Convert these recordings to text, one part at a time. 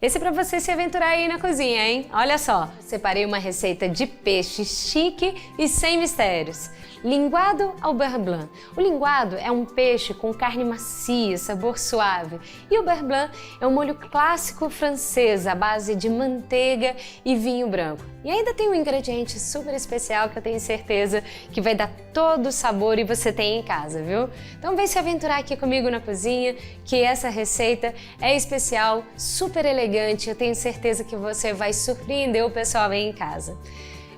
Esse é para você se aventurar aí na cozinha, hein? Olha só, separei uma receita de peixe chique e sem mistérios. Linguado ao beurre blanc. O linguado é um peixe com carne macia, sabor suave. E o beurre blanc é um molho clássico francês à base de manteiga e vinho branco. E ainda tem um ingrediente super especial que eu tenho certeza que vai dar todo o sabor e você tem em casa, viu? Então vem se aventurar aqui comigo na cozinha, que essa receita é especial, super elegante. Eu tenho certeza que você vai surpreender o pessoal aí em casa.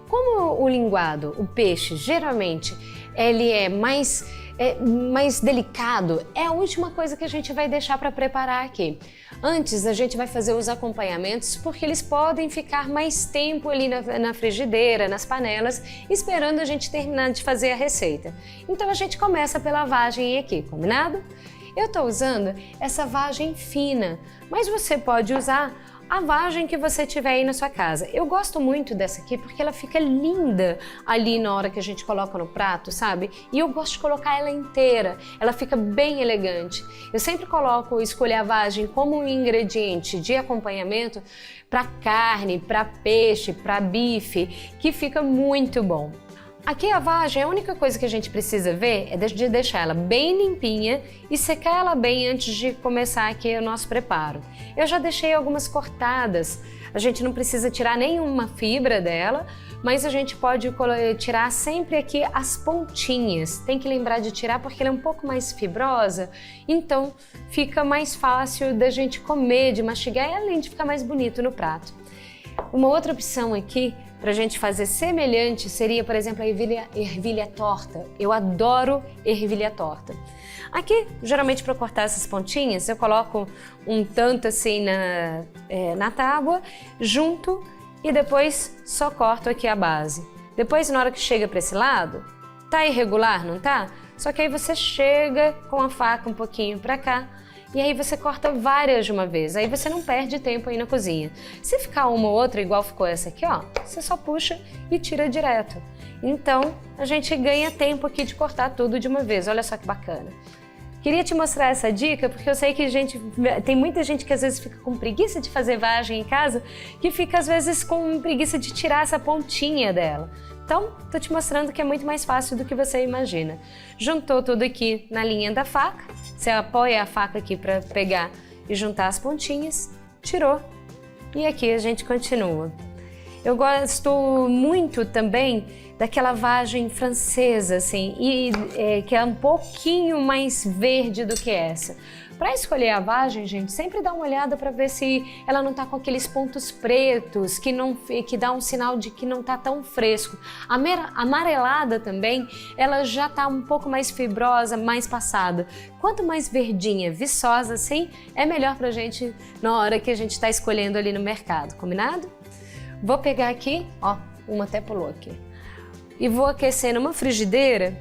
Como o linguado, o peixe, geralmente ele é mais delicado, é a última coisa que a gente vai deixar para preparar aqui. Antes a gente vai fazer os acompanhamentos porque eles podem ficar mais tempo ali na frigideira, nas panelas, esperando a gente terminar de fazer a receita. Então a gente começa pela vagem aqui, combinado? Eu estou usando essa vagem fina, mas você pode usar a vagem que você tiver aí na sua casa. Eu gosto muito dessa aqui porque ela fica linda ali na hora que a gente coloca no prato, sabe? E eu gosto de colocar ela inteira, ela fica bem elegante. Eu sempre escolho a vagem como um ingrediente de acompanhamento para carne, para peixe, para bife, que fica muito bom. Aqui a vagem, a única coisa que a gente precisa ver é de deixar ela bem limpinha e secar ela bem antes de começar aqui o nosso preparo. Eu já deixei algumas cortadas, a gente não precisa tirar nenhuma fibra dela, mas a gente pode tirar sempre aqui as pontinhas. Tem que lembrar de tirar porque ela é um pouco mais fibrosa, então fica mais fácil da gente comer, de mastigar e além de ficar mais bonito no prato. Uma outra opção aqui para a gente fazer semelhante seria, por exemplo, a ervilha torta. Eu adoro ervilha torta. Aqui, geralmente para cortar essas pontinhas, eu coloco um tanto assim na tábua, junto e depois só corto aqui a base. Depois, na hora que chega para esse lado, tá irregular, não tá? Só que aí você chega com a faca um pouquinho para cá, e aí você corta várias de uma vez, aí você não perde tempo aí na cozinha. Se ficar uma ou outra igual ficou essa aqui, ó, você só puxa e tira direto. Então, a gente ganha tempo aqui de cortar tudo de uma vez, olha só que bacana. Queria te mostrar essa dica porque eu sei que tem muita gente que às vezes fica com preguiça de fazer vagem em casa, que fica às vezes com preguiça de tirar essa pontinha dela. Então, tô te mostrando que é muito mais fácil do que você imagina. Juntou tudo aqui na linha da faca, você apoia a faca aqui para pegar e juntar as pontinhas, tirou e aqui a gente continua. Eu gosto muito também daquela vagem francesa, assim, que é um pouquinho mais verde do que essa. Para escolher a vagem, gente, sempre dá uma olhada para ver se ela não tá com aqueles pontos pretos, que dá um sinal de que não tá tão fresco. A amarelada também, ela já tá um pouco mais fibrosa, mais passada. Quanto mais verdinha, viçosa assim, é melhor pra gente na hora que a gente tá escolhendo ali no mercado, combinado? Vou pegar aqui, ó, uma até pulou aqui, e vou aquecer numa frigideira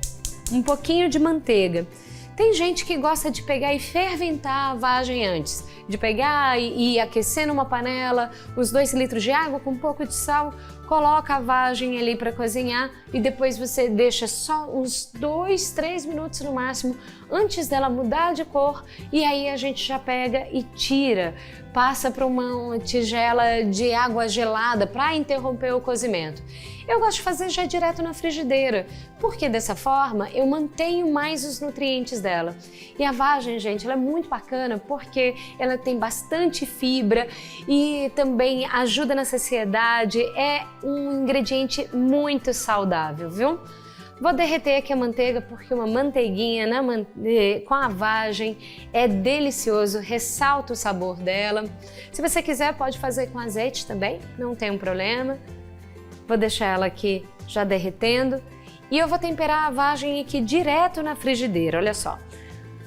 um pouquinho de manteiga. Tem gente que gosta de pegar e ferventar a vagem antes, de pegar e aquecer numa panela os 2 litros de água com um pouco de sal, coloca a vagem ali para cozinhar e depois você deixa só uns 2, 3 minutos no máximo antes dela mudar de cor e aí a gente já pega e tira, passa para uma tigela de água gelada para interromper o cozimento. Eu gosto de fazer já direto na frigideira, porque dessa forma eu mantenho mais os nutrientes dela. E a vagem, gente, ela é muito bacana porque ela tem bastante fibra e também ajuda na saciedade, é um ingrediente muito saudável, viu? Vou derreter aqui a manteiga porque uma manteiguinha com a vagem é delicioso, ressalta o sabor dela. Se você quiser pode fazer com azeite também, não tem um problema. Vou deixar ela aqui já derretendo e eu vou temperar a vagem aqui direto na frigideira, olha só.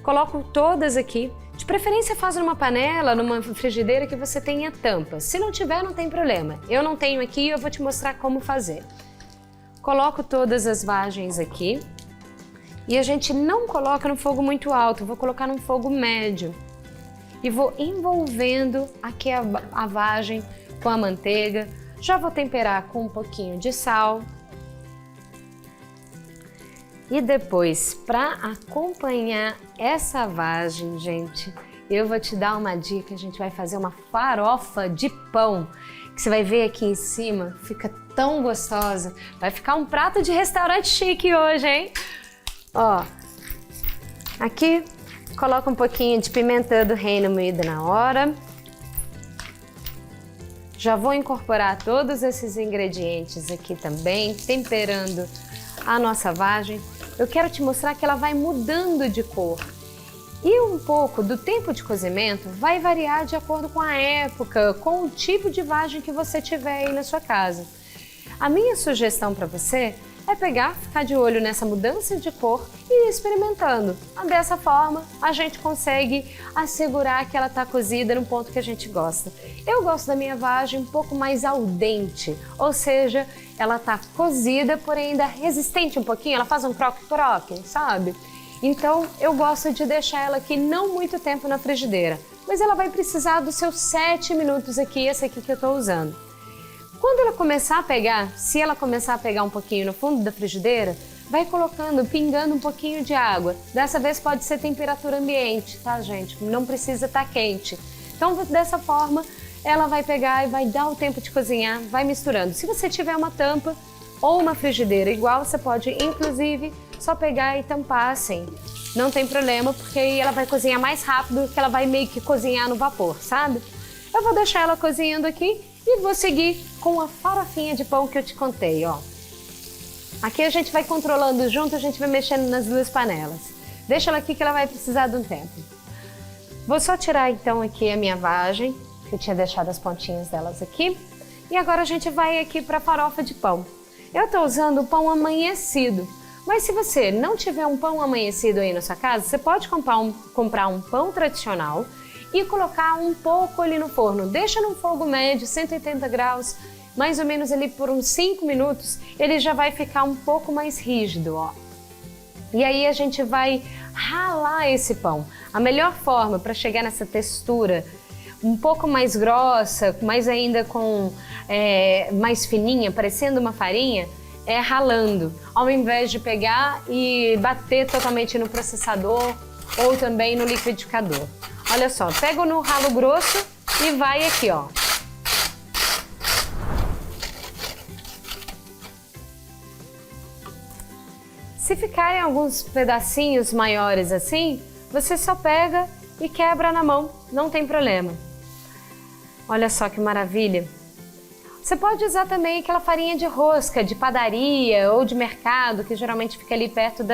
Coloco todas aqui, de preferência faz numa panela, numa frigideira que você tenha tampa. Se não tiver, não tem problema. Eu não tenho aqui e eu vou te mostrar como fazer. Coloco todas as vagens aqui e a gente não coloca no fogo muito alto, vou colocar num fogo médio. E vou envolvendo aqui a vagem com a manteiga. Já vou temperar com um pouquinho de sal. E depois, para acompanhar essa vagem, gente, eu vou te dar uma dica. A gente vai fazer uma farofa de pão, que você vai ver aqui em cima, fica tão gostosa. Vai ficar um prato de restaurante chique hoje, hein? Ó, aqui coloca um pouquinho de pimenta do reino moída na hora. Já vou incorporar todos esses ingredientes aqui também, temperando a nossa vagem. Eu quero te mostrar que ela vai mudando de cor. E um pouco do tempo de cozimento vai variar de acordo com a época, com o tipo de vagem que você tiver aí na sua casa. A minha sugestão para você é pegar, ficar de olho nessa mudança de cor e ir experimentando. Dessa forma, a gente consegue assegurar que ela está cozida no ponto que a gente gosta. Eu gosto da minha vagem um pouco mais al dente, ou seja, ela está cozida, porém ainda resistente um pouquinho, ela faz um croque-croque, sabe? Então, eu gosto de deixar ela aqui não muito tempo na frigideira, mas ela vai precisar dos seus 7 minutos aqui, essa aqui que eu estou usando. Quando ela começar a pegar, se ela começar a pegar um pouquinho no fundo da frigideira, vai colocando, pingando um pouquinho de água. Dessa vez pode ser temperatura ambiente, tá, gente? Não precisa estar quente. Então, dessa forma, ela vai pegar e vai dar o tempo de cozinhar, vai misturando. Se você tiver uma tampa ou uma frigideira igual, você pode, inclusive, só pegar e tampar assim. Não tem problema, porque aí ela vai cozinhar mais rápido, que ela vai meio que cozinhar no vapor, sabe? Eu vou deixar ela cozinhando aqui e vou seguir com a farofinha de pão que eu te contei, ó. Aqui a gente vai controlando junto, a gente vai mexendo nas duas panelas. Deixa ela aqui que ela vai precisar de um tempo. Vou só tirar então aqui a minha vagem, que eu tinha deixado as pontinhas delas aqui. E agora a gente vai aqui para a farofa de pão. Eu tô usando o pão amanhecido. Mas se você não tiver um pão amanhecido aí na sua casa, você pode comprar um pão tradicional e colocar um pouco ali no forno. Deixa no fogo médio, 180 graus, mais ou menos ali por uns 5 minutos, ele já vai ficar um pouco mais rígido, ó. E aí a gente vai ralar esse pão. A melhor forma para chegar nessa textura um pouco mais grossa, mais ainda com mais fininha, parecendo uma farinha, é ralando, ao invés de pegar e bater totalmente no processador ou também no liquidificador. Olha só, pega no ralo grosso e vai aqui, ó. Se ficarem alguns pedacinhos maiores assim, você só pega e quebra na mão, não tem problema. Olha só que maravilha! Você pode usar também aquela farinha de rosca, de padaria ou de mercado, que geralmente fica ali perto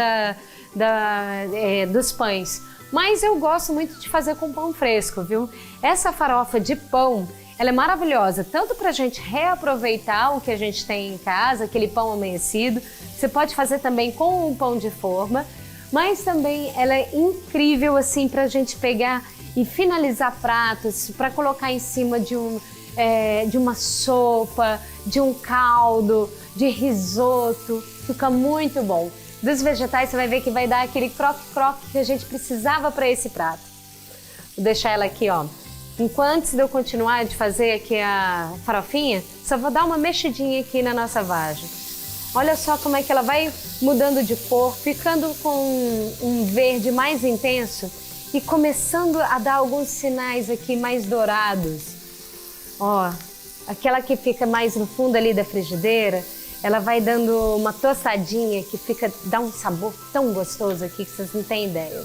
dos pães. Mas eu gosto muito de fazer com pão fresco, viu? Essa farofa de pão, ela é maravilhosa, tanto para a gente reaproveitar o que a gente tem em casa, aquele pão amanhecido. Você pode fazer também com um pão de forma, mas também ela é incrível assim para a gente pegar e finalizar pratos, para colocar em cima de uma sopa, de um caldo, de risoto, fica muito bom. Dos vegetais você vai ver que vai dar aquele croque-croque que a gente precisava para esse prato. Vou deixar ela aqui, ó. Antes de eu continuar de fazer aqui a farofinha, só vou dar uma mexidinha aqui na nossa vagem. Olha só como é que ela vai mudando de cor, ficando com um verde mais intenso e começando a dar alguns sinais aqui mais dourados. Ó, aquela que fica mais no fundo ali da frigideira, ela vai dando uma tostadinha que dá um sabor tão gostoso aqui que vocês não têm ideia.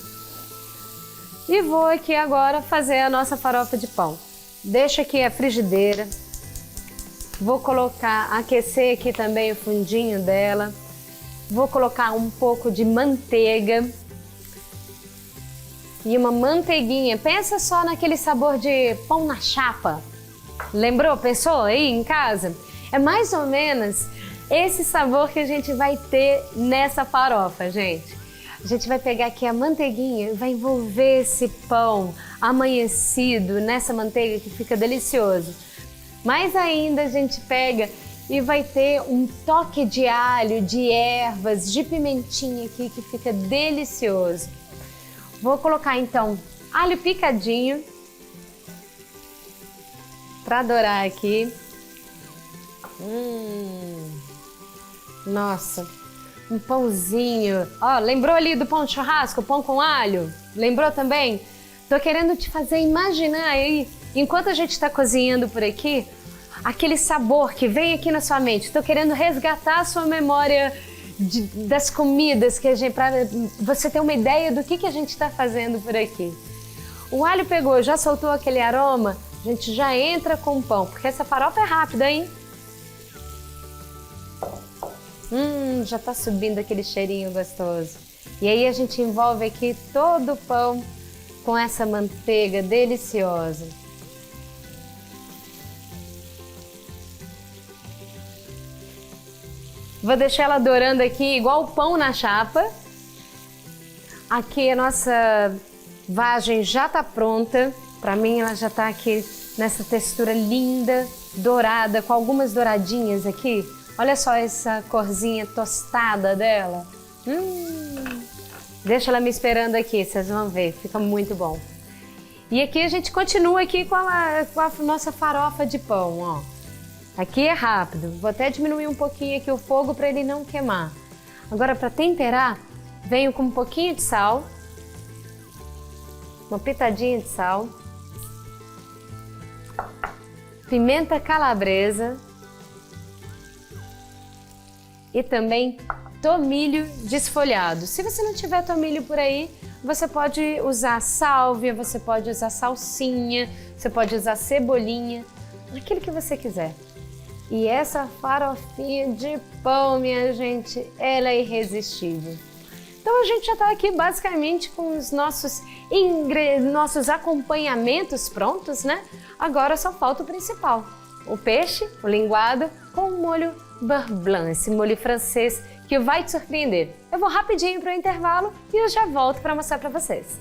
E vou aqui agora fazer a nossa farofa de pão. Deixa aqui a frigideira. Vou aquecer aqui também o fundinho dela. Vou colocar um pouco de manteiga. E uma manteiguinha. Pensa só naquele sabor de pão na chapa. Lembrou? Pensou aí em casa? É mais ou menos esse sabor que a gente vai ter nessa farofa, gente. A gente vai pegar aqui a manteiguinha e vai envolver esse pão amanhecido nessa manteiga que fica delicioso. Mais ainda a gente pega e vai ter um toque de alho, de ervas, de pimentinha aqui que fica delicioso. Vou colocar então alho picadinho para dourar aqui. Nossa, um pãozinho. Ó, lembrou ali do pão de churrasco, pão com alho? Lembrou também? Tô querendo te fazer imaginar aí, enquanto a gente está cozinhando por aqui, aquele sabor que vem aqui na sua mente. Tô querendo resgatar a sua memória das comidas, para você ter uma ideia do que a gente está fazendo por aqui. O alho pegou, já soltou aquele aroma, a gente já entra com o pão, porque essa farofa é rápida, hein? Já tá subindo aquele cheirinho gostoso. E aí a gente envolve aqui todo o pão com essa manteiga deliciosa. Vou deixar ela dourando aqui igual o pão na chapa. Aqui a nossa vagem já tá pronta. Para mim ela já tá aqui nessa textura linda, dourada, com algumas douradinhas aqui. Olha só essa corzinha tostada dela. Deixa ela me esperando aqui, vocês vão ver, fica muito bom. E aqui a gente continua aqui com a nossa farofa de pão, ó. Aqui é rápido, vou até diminuir um pouquinho aqui o fogo para ele não queimar. Agora para temperar, venho com um pouquinho de sal, uma pitadinha de sal, pimenta calabresa e também tomilho desfolhado. Se você não tiver tomilho por aí, você pode usar sálvia, você pode usar salsinha, você pode usar cebolinha, aquilo que você quiser. E essa farofinha de pão, minha gente, ela é irresistível. Então a gente já está aqui basicamente com os nossos acompanhamentos prontos, né? Agora só falta o principal, o peixe, o linguado com o molho beurre blanc, esse molho francês que vai te surpreender. Eu vou rapidinho para o intervalo e eu já volto para mostrar para vocês.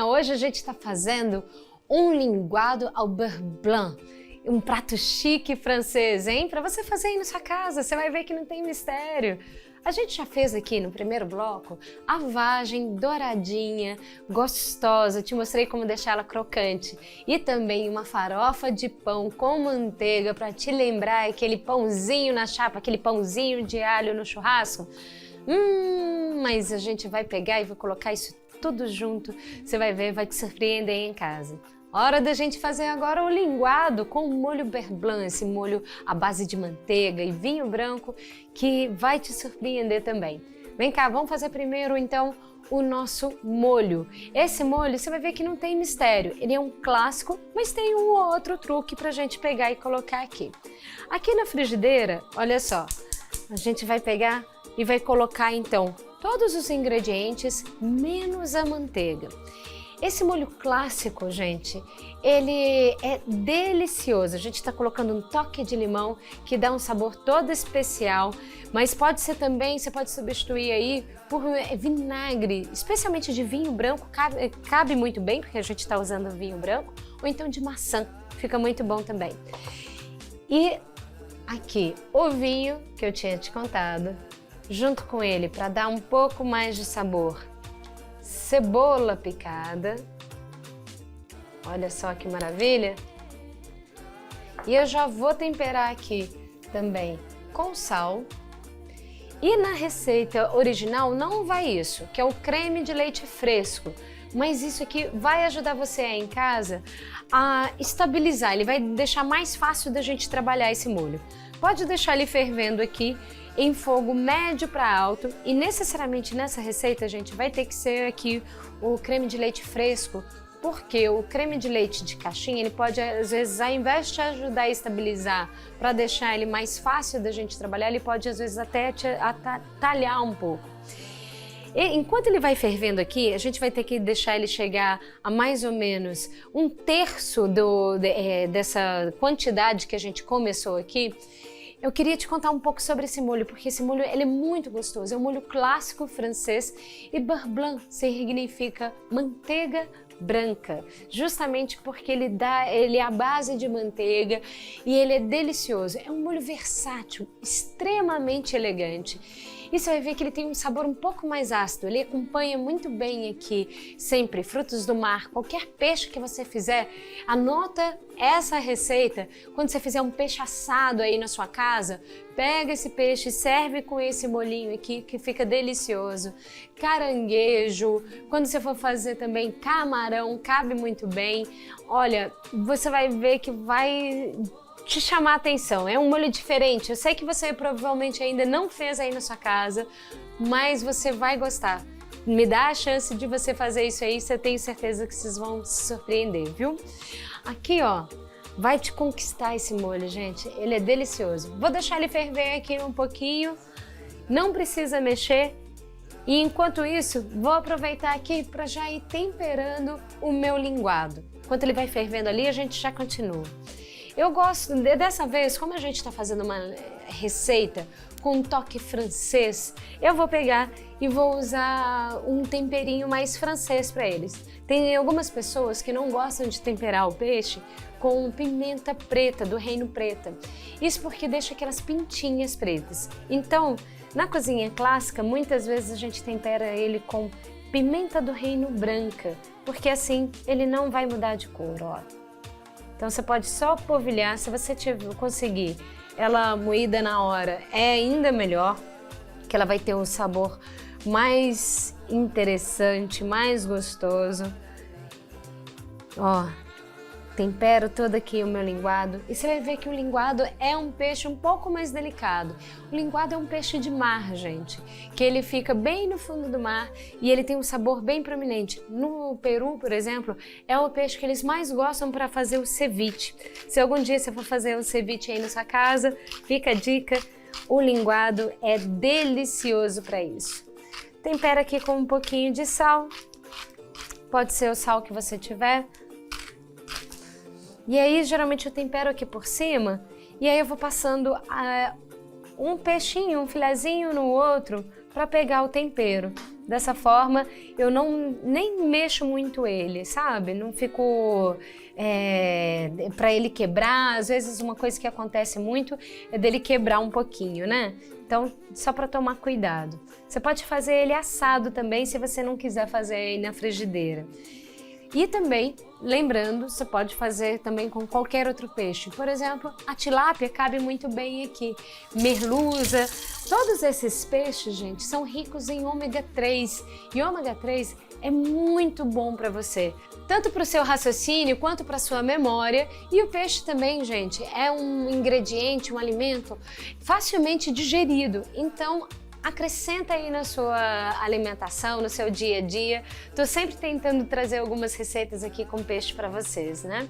Hoje a gente está fazendo um linguado ao beurre blanc, um prato chique francês, hein? Para você fazer aí na sua casa, você vai ver que não tem mistério. A gente já fez aqui no primeiro bloco a vagem douradinha, gostosa, te mostrei como deixar ela crocante. E também uma farofa de pão com manteiga para te lembrar aquele pãozinho na chapa, aquele pãozinho de alho no churrasco. Mas a gente vai pegar e vou colocar isso tudo junto, você vai ver, vai te surpreender em casa. Hora da gente fazer agora o linguado com o molho beurre blanc, esse molho à base de manteiga e vinho branco que vai te surpreender também. Vem cá, vamos fazer primeiro então o nosso molho. Esse molho você vai ver que não tem mistério, ele é um clássico, mas tem um ou outro truque pra gente pegar e colocar aqui. Aqui na frigideira, olha só, a gente vai pegar e vai colocar então todos os ingredientes menos a manteiga. Esse molho clássico, gente, ele é delicioso. A gente está colocando um toque de limão que dá um sabor todo especial, mas pode ser também, você pode substituir aí por vinagre, especialmente de vinho branco, cabe muito bem, porque a gente está usando vinho branco, ou então de maçã, fica muito bom também. E aqui, o vinho que eu tinha te contado, junto com ele, para dar um pouco mais de sabor, cebola picada, olha só que maravilha, e eu já vou temperar aqui também com sal, e na receita original não vai isso, que é o creme de leite fresco, mas isso aqui vai ajudar você aí em casa a estabilizar, ele vai deixar mais fácil da gente trabalhar esse molho. Pode deixar ele fervendo aqui em fogo médio para alto e necessariamente nessa receita, gente, vai ter que ser aqui o creme de leite fresco, porque o creme de leite de caixinha, ele pode, às vezes, ao invés de te ajudar a estabilizar, para deixar ele mais fácil da gente trabalhar, ele pode, às vezes, até te atalhar um pouco. E, enquanto ele vai fervendo aqui, a gente vai ter que deixar ele chegar a mais ou menos 1/3 dessa quantidade que a gente começou aqui. Eu queria te contar um pouco sobre esse molho, porque esse molho ele é muito gostoso, é um molho clássico francês e beurre blanc significa manteiga branca, justamente porque ele é a base de manteiga e ele é delicioso. É um molho versátil, extremamente elegante. E você vai ver que ele tem um sabor um pouco mais ácido, ele acompanha muito bem aqui, sempre, frutos do mar, qualquer peixe que você fizer, anota essa receita, quando você fizer um peixe assado aí na sua casa, pega esse peixe, serve com esse molhinho aqui que fica delicioso. Caranguejo, quando você for fazer também camarão, cabe muito bem. Olha, você vai ver que vai te chamar a atenção, é um molho diferente. Eu sei que você provavelmente ainda não fez aí na sua casa, mas você vai gostar. Me dá a chance de você fazer isso aí, eu tenho certeza que vocês vão se surpreender, viu? Aqui, ó, vai te conquistar esse molho, gente. Ele é delicioso. Vou deixar ele ferver aqui um pouquinho, não precisa mexer. E enquanto isso, vou aproveitar aqui para já ir temperando o meu linguado. Enquanto ele vai fervendo ali, a gente já continua. Eu gosto, dessa vez, como a gente está fazendo uma receita com um toque francês, eu vou pegar e vou usar um temperinho mais francês para eles. Tem algumas pessoas que não gostam de temperar o peixe com pimenta preta, do Reino Preta. Isso porque deixa aquelas pintinhas pretas. Então, na cozinha clássica, muitas vezes a gente tempera ele com pimenta do Reino Branca, porque assim ele não vai mudar de cor, ó. Então você pode só polvilhar, se você conseguir ela moída na hora, é ainda melhor, que ela vai ter um sabor mais interessante, mais gostoso. Ó, tempero todo aqui o meu linguado e você vai ver que o linguado é um peixe um pouco mais delicado. O linguado é um peixe de mar, gente, que ele fica bem no fundo do mar e ele tem um sabor bem prominente. No Peru, por exemplo, é o peixe que eles mais gostam para fazer o ceviche. Se algum dia você for fazer um ceviche aí na sua casa, fica a dica, o linguado é delicioso para isso. Tempera aqui com um pouquinho de sal, pode ser o sal que você tiver. E aí, geralmente eu tempero aqui por cima e aí eu vou passando um peixinho, um filezinho no outro para pegar o tempero. Dessa forma, eu nem mexo muito ele, sabe? Não fico para ele quebrar. Às vezes uma coisa que acontece muito é dele quebrar um pouquinho, né? Então, só para tomar cuidado. Você pode fazer ele assado também, se você não quiser fazer ele na frigideira. E também, lembrando, você pode fazer também com qualquer outro peixe. Por exemplo, a tilápia cabe muito bem aqui, merluza. Todos esses peixes, gente, são ricos em ômega 3. E ômega 3 é muito bom para você, tanto para o seu raciocínio quanto para a sua memória. E o peixe também, gente, é um ingrediente, um alimento facilmente digerido. Então, acrescenta aí na sua alimentação, no seu dia a dia. Tô sempre tentando trazer algumas receitas aqui com peixe para vocês, né?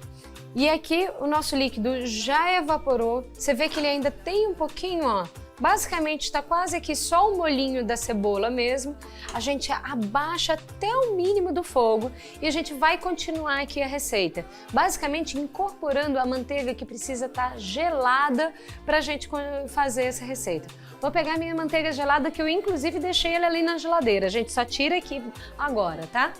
E aqui o nosso líquido já evaporou. Você vê que ele ainda tem um pouquinho, ó. Basicamente está quase aqui só o molhinho da cebola mesmo. A gente abaixa até o mínimo do fogo e a gente vai continuar aqui a receita. Basicamente incorporando a manteiga que precisa estar gelada para a gente fazer essa receita. Vou pegar minha manteiga gelada que eu inclusive deixei ela ali na geladeira. A gente só tira aqui agora, tá?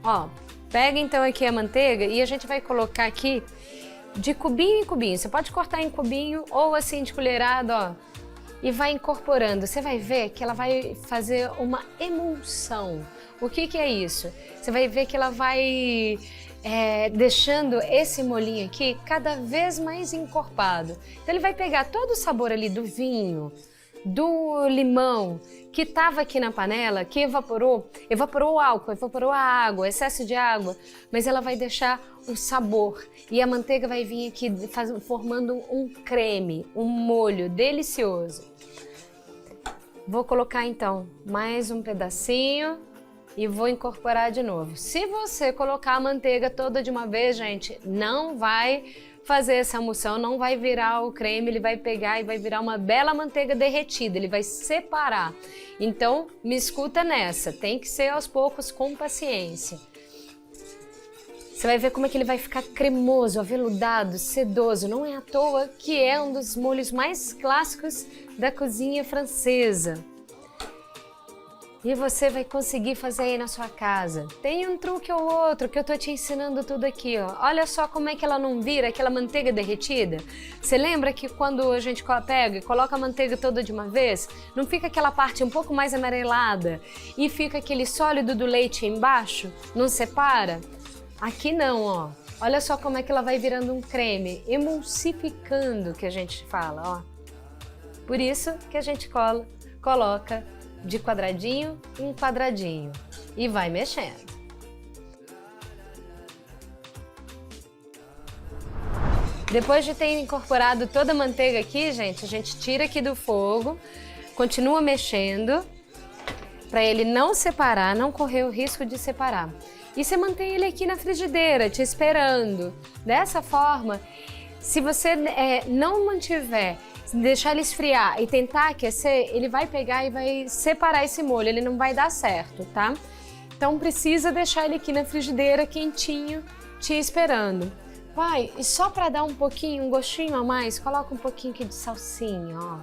Ó, pega então aqui a manteiga e a gente vai colocar aqui de cubinho em cubinho. Você pode cortar em cubinho ou assim de colherada, ó. E vai incorporando. Você vai ver que ela vai fazer uma emulsão. O que que é isso? Você vai ver que ela vai deixando esse molhinho aqui cada vez mais encorpado. Então ele vai pegar todo o sabor ali do vinho, do limão que estava aqui na panela, que evaporou o álcool, evaporou a água, excesso de água, mas ela vai deixar o sabor e a manteiga vai vir aqui formando um creme, um molho delicioso. Vou colocar então mais um pedacinho e vou incorporar de novo. Se você colocar a manteiga toda de uma vez, gente, não vai fazer essa emulsão, não vai virar o creme, ele vai pegar e vai virar uma bela manteiga derretida, ele vai separar. Então, me escuta nessa, tem que ser aos poucos, com paciência. Você vai ver como é que ele vai ficar cremoso, aveludado, sedoso. Não é à toa que é um dos molhos mais clássicos da cozinha francesa. E você vai conseguir fazer aí na sua casa. Tem um truque ou outro que eu tô te ensinando tudo aqui, ó. Olha só como é que ela não vira aquela manteiga derretida. Você lembra que quando a gente pega e coloca a manteiga toda de uma vez, não fica aquela parte um pouco mais amarelada e fica aquele sólido do leite embaixo? Não separa? Aqui não, ó. Olha só como é que ela vai virando um creme, emulsificando, que a gente fala, ó. Por isso que a gente coloca de quadradinho em quadradinho e vai mexendo. Depois de ter incorporado toda a manteiga aqui, gente, a gente tira aqui do fogo, continua mexendo para ele não separar, não correr o risco de separar. E você mantém ele aqui na frigideira, te esperando. Dessa forma, se você não mantiver, deixar ele esfriar e tentar aquecer, ele vai pegar e vai separar esse molho, ele não vai dar certo, tá? Então precisa deixar ele aqui na frigideira quentinho, te esperando. Vai, e só para dar um pouquinho, um gostinho a mais, coloca um pouquinho aqui de salsinha, ó.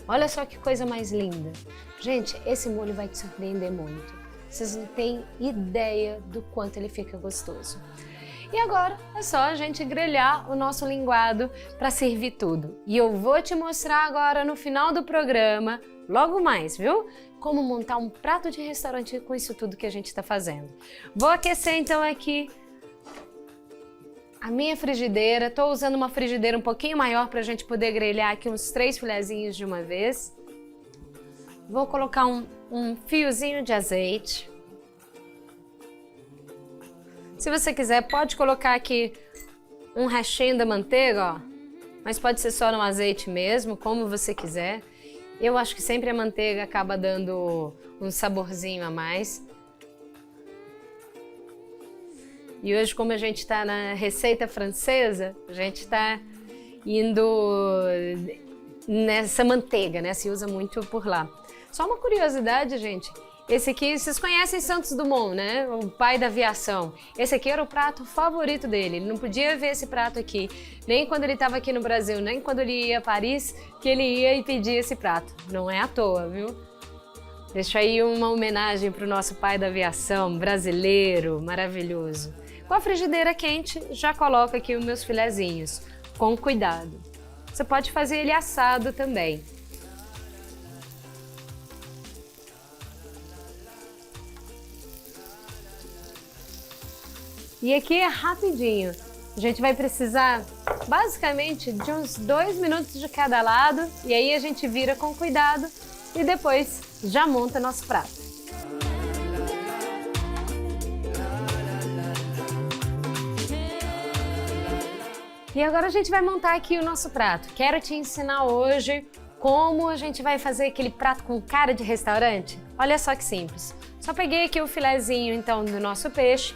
Olha só que coisa mais linda. Gente, esse molho vai te surpreender muito. Vocês não têm ideia do quanto ele fica gostoso. E agora é só a gente grelhar o nosso linguado para servir tudo. E eu vou te mostrar agora no final do programa, logo mais, viu? Como montar um prato de restaurante com isso tudo que a gente está fazendo. Vou aquecer então aqui a minha frigideira. Estou usando uma frigideira um pouquinho maior para a gente poder grelhar aqui uns 3 filezinhos de uma vez. Vou colocar um fiozinho de azeite. Se você quiser, pode colocar aqui um restinho da manteiga, ó. Mas pode ser só no azeite mesmo, como você quiser. Eu acho que sempre a manteiga acaba dando um saborzinho a mais. E hoje, como a gente está na receita francesa, a gente está indo nessa manteiga, né? Se usa muito por lá. Só uma curiosidade, gente. Esse aqui, vocês conhecem Santos Dumont, né? O pai da aviação. Esse aqui era o prato favorito dele. Ele não podia ver esse prato aqui, nem quando ele estava aqui no Brasil, nem quando ele ia a Paris, que ele ia e pedia esse prato. Não é à toa, viu? Deixa aí uma homenagem para o nosso pai da aviação, brasileiro, maravilhoso. Com a frigideira quente, já coloco aqui os meus filezinhos, com cuidado. Você pode fazer ele assado também. E aqui é rapidinho. A gente vai precisar basicamente de uns 2 minutos de cada lado e aí a gente vira com cuidado e depois já monta nosso prato. E agora a gente vai montar aqui o nosso prato. Quero te ensinar hoje como a gente vai fazer aquele prato com cara de restaurante. Olha só que simples. Só peguei aqui o filezinho então do nosso peixe.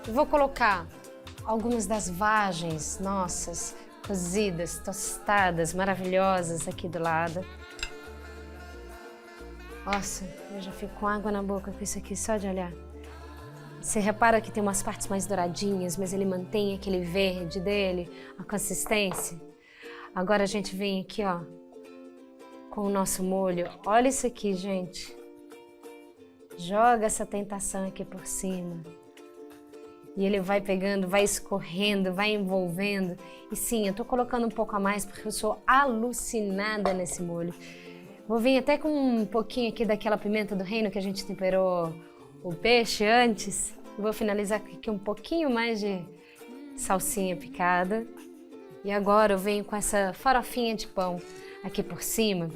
Vou colocar algumas das vagens nossas, cozidas, tostadas, maravilhosas aqui do lado. Nossa, eu já fico com água na boca com isso aqui, só de olhar. Você repara que tem umas partes mais douradinhas, mas ele mantém aquele verde dele, a consistência. Agora a gente vem aqui, ó, com o nosso molho. Olha isso aqui, gente. Joga essa tentação aqui por cima. E ele vai pegando, vai escorrendo, vai envolvendo. E sim, eu tô colocando um pouco a mais porque eu sou alucinada nesse molho. Vou vir até com um pouquinho aqui daquela pimenta do reino que a gente temperou o peixe antes. Vou finalizar aqui um pouquinho mais de salsinha picada. E agora eu venho com essa farofinha de pão aqui por cima,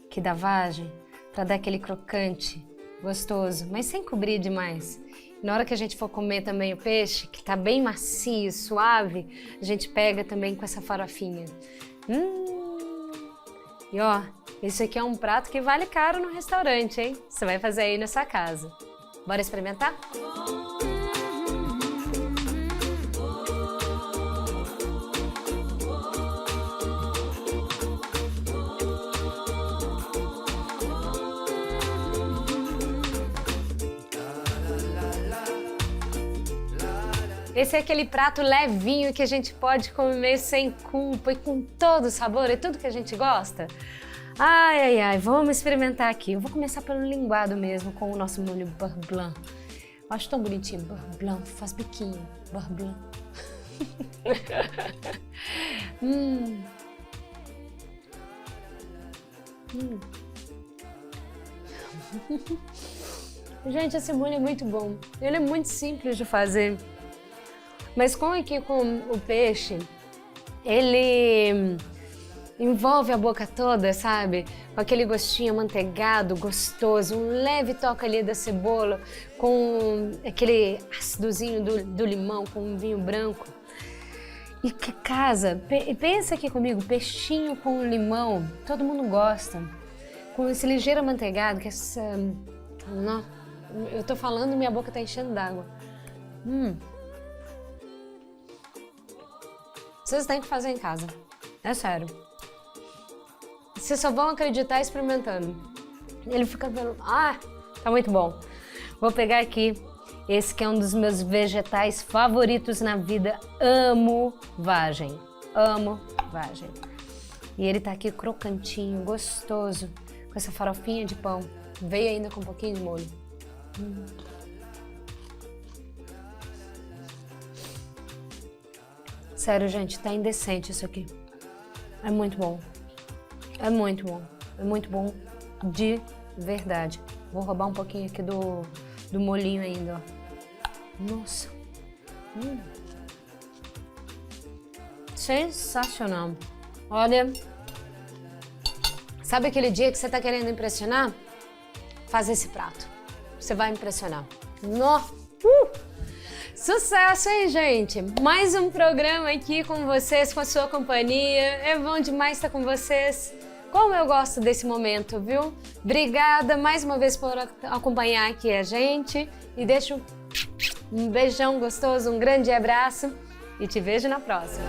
aqui da vagem, para dar aquele crocante gostoso, mas sem cobrir demais. Na hora que a gente for comer também o peixe, que tá bem macio, suave, a gente pega também com essa farofinha. E ó, isso aqui é um prato que vale caro no restaurante, hein? Você vai fazer aí na sua casa. Bora experimentar? Esse é aquele prato levinho que a gente pode comer sem culpa e com todo o sabor e tudo que a gente gosta. Ai, ai, ai, vamos experimentar aqui. Eu vou começar pelo linguado mesmo, com o nosso molho beurre blanc. Eu acho tão bonitinho, beurre blanc, faz biquinho, beurre blanc. Gente, esse molho é muito bom. Ele é muito simples de fazer. Mas com o peixe, ele envolve a boca toda, sabe? Com aquele gostinho amanteigado, gostoso, um leve toque ali da cebola, com aquele ácidozinho do limão, com um vinho branco. E que casa, pensa aqui comigo, peixinho com limão, todo mundo gosta. Com esse ligeiro amanteigado, que essa... Não, eu tô falando e minha boca tá enchendo d'água. Vocês têm que fazer em casa, é sério. Vocês só vão acreditar experimentando. Ele fica vendo... Ah, tá muito bom. Vou pegar aqui esse que é um dos meus vegetais favoritos na vida. Amo vagem. Amo vagem. E ele tá aqui crocantinho, gostoso, com essa farofinha de pão. Veio ainda com um pouquinho de molho. Sério, gente, tá indecente isso aqui. É muito bom. É muito bom. É muito bom de verdade. Vou roubar um pouquinho aqui do molhinho ainda, ó. Nossa. Sensacional. Olha, sabe aquele dia que você tá querendo impressionar? Faz esse prato. Você vai impressionar. Nossa! Sucesso, hein, gente? Mais um programa aqui com vocês, com a sua companhia. É bom demais estar com vocês. Como eu gosto desse momento, viu? Obrigada mais uma vez por acompanhar aqui a gente. E deixo um beijão gostoso, um grande abraço. E te vejo na próxima.